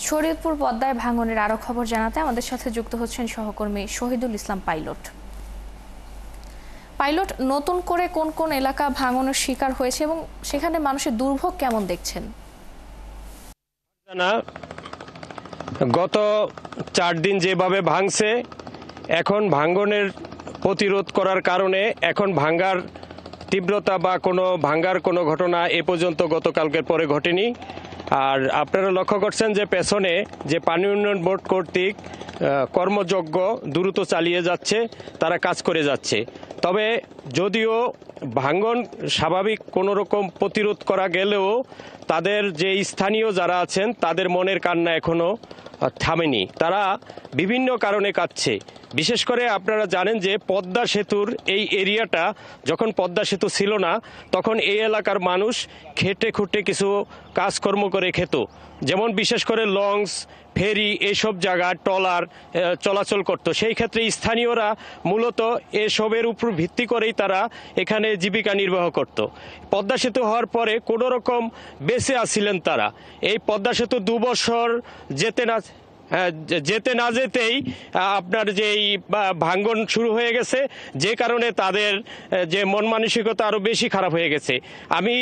শরীয়তপুর পদ্মায় ভাঙনের আরো খবর জানাতে আমাদের সাথে যুক্ত হচ্ছেন সহকর্মী শহীদুল ইসলাম পাইলট। পাইলট, নতুন করে কোন কোন এলাকা ভাঙনের শিকার হয়েছে এবং সেখানে মানুষের দুর্ভোগ কেমন দেখছেন? গত 4 দিন যেভাবে ভাঙছে, এখন ভাঙনের প্রতিরোধ করার কারণে এখন ভাঙ্গার তীব্রতা বা ভাঙ্গার কোনো ঘটনা এ পর্যন্ত গতকালকের পরে ঘটেনি। আর আপনারা লক্ষ্য করছেন যে পেছনে যে পানি উন্নয়ন বোর্ড কর্তৃক কর্মযজ্ঞ দ্রুত চালিয়ে যাচ্ছে, তারা কাজ করে যাচ্ছে। তবে যদিও ভাঙ্গন স্বাভাবিক কোনো রকম প্রতিরোধ করা গেলেও তাদের যে স্থানীয় যারা আছেন তাদের মনের কান্না এখনও থামেনি। তারা বিভিন্ন কারণে কাঁদছে। বিশেষ করে আপনারা জানেন যে পদ্মা সেতুর এই এরিয়াটা যখন পদ্মা সেতু ছিল না, তখন এই এলাকার মানুষ খেটে খুঁটে কিছু কাজকর্ম করে খেত। যেমন বিশেষ করে লঞ্চ, ফেরি এইসব জায়গা ট্রলার চলাচল করত। সেই ক্ষেত্রে স্থানীয়রা মূলত এসবের উপর ভিত্তি করেই তারা এখানে জীবিকা নির্বাহ করত। পদ্মা সেতু হওয়ার পরে কোনো রকম বেঁচে আসছিলেন তারা। এই পদ্মা সেতু 2 বছর যেতে না যেতেই আপনার যেই ভাঙ্গন শুরু হয়ে গেছে, যে কারণে তাদের যে মন মানসিকতা আরও বেশি খারাপ হয়ে গেছে। আমি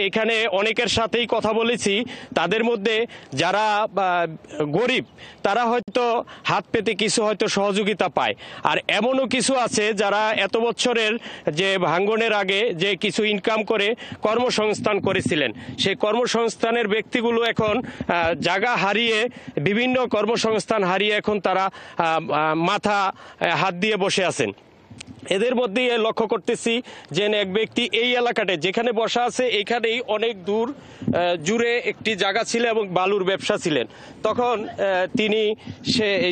এখানে অনেকের সাথেই কথা বলেছি, তাদের মধ্যে যারা গরিব তারা হয়তো হাত পেতে কিছু হয়তো সহযোগিতা পায়, আর এমনও কিছু আছে যারা এত বছরের যে ভাঙ্গনের আগে যে কিছু ইনকাম করে কর্মসংস্থান করেছিলেন, সেই কর্মসংস্থানের ব্যক্তিগুলো এখন জায়গা হারিয়ে বিভিন্ন কর্মসংস্থান হারিয়ে এখন তারা মাথা হাত দিয়ে বসে আছেন। এদের মধ্যে লক্ষ্য করতেছি যে এক ব্যক্তি এই এলাকাতে যেখানে বসা আছে এখানেই অনেক দূর জুড়ে একটি জায়গা ছিল এবং বালুর ব্যবসা ছিলেন। তখন তিনি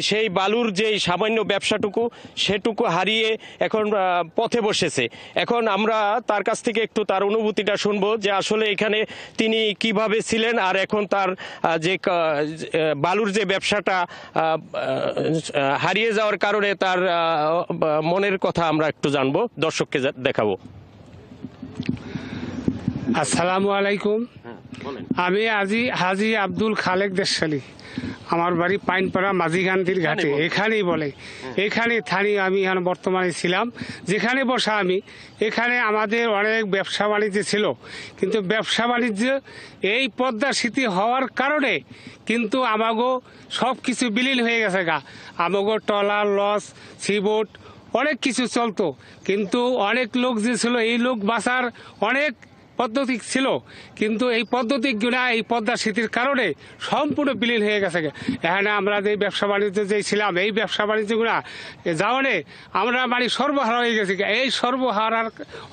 সেই বালুর যেই সামান্য ব্যবসাটুকু সেটুকু হারিয়ে এখন পথে বসেছে। এখন আমরা তার কাছ থেকে একটু তার অনুভূতিটা শুনবো যে আসলে এখানে তিনি কিভাবে ছিলেন, আর এখন তার যে বালুর যে ব্যবসাটা হারিয়ে যাওয়ার কারণে তার মনের কথা আমরা একটু জানবো, দর্শককে দেখাবো। আসসালামু আলাইকুম। আমি হাজি আব্দুল খালেক দেশালী। আমার বাড়ি পাইনপাড়া মাঝিগান্ধির ঘাটে, এখানেই বলে। এখানে স্থানীয় আমি এখন বর্তমানে ছিলাম, যেখানে বসা আমি। এখানে আমাদের অনেক ব্যবসা বাণিজ্য ছিল, কিন্তু ব্যবসা বাণিজ্য এই পদ্মা সেতু হওয়ার কারণে কিন্তু আমাগো সব কিছু বিলীন হয়ে গেছে গা। আমাগো ট্রলার, লঞ্চ, সিবোট অনেক কিছু চলতো, কিন্তু অনেক লোক যে ছিল এই লোক বাঁচার অনেক পদ্ধতি ছিল, কিন্তু এই পদ্ধতিগুলা এই পদ্মা সেতুর কারণে সম্পূর্ণ বিলীন হয়ে গেছে। এখানে আমরা যে ব্যবসা বাণিজ্য যে ছিলাম, এই ব্যবসা বাণিজ্যগুলা যাওয়ানে আমরা মানে সর্বহারা হয়ে গেছি। এই সর্বহারা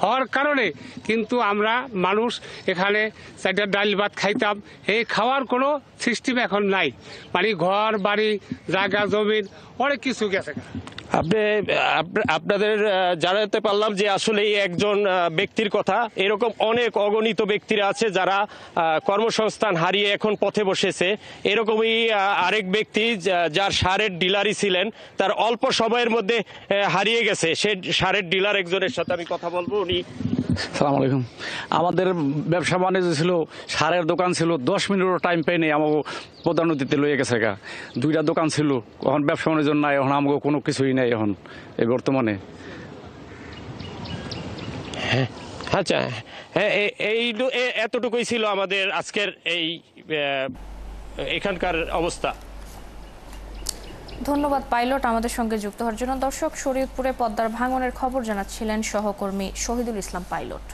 হওয়ার কারণে কিন্তু আমরা মানুষ এখানে 4টা ডাল ভাত খাইতাম, এই খাওয়ার কোনো সিস্টেম এখন নাই। মানে ঘর বাড়ি জায়গা জমিন অনেক কিছু গেছে। আপনাদের জানাতে পারলাম যে আসলে একজন ব্যক্তির কথা, এরকম অনেক অগণিত ব্যক্তিরা আছে যারা কর্মসংস্থান হারিয়ে এখন পথে বসেছে। এরকমই আরেক ব্যক্তি যার সারের ডিলারই ছিলেন, তার অল্প সময়ের মধ্যে হারিয়ে গেছে। সে সারের ডিলার একজনের সাথে আমি কথা বলবো। উনি সালাম আলাইকুম। আমাদের ব্যবসা বাণিজ্য ছিল, সারের দোকান ছিল, 10 মিনিটও টাইম পাই নেই আমাকে পদ্মা নদীতে লইয়ে গেছে গা। 2টা দোকান ছিল, এখন ব্যবসা বাণিজ্য নাই, এখন আমাকে কোনো কিছুই নাই এখন এই বর্তমানে। হ্যাঁ, আচ্ছা, হ্যাঁ, এই এতটুকুই ছিল আমাদের আজকের এই এখানকার অবস্থা। ধন্যবাদ পাইলট আমাদের সঙ্গে যুক্ত হওয়ার জন্য। দর্শক, শরীয়তপুরে পদ্মার ভাঙনের খবর জানাচ্ছিলেন সহকর্মী শহীদুল ইসলাম পাইলট।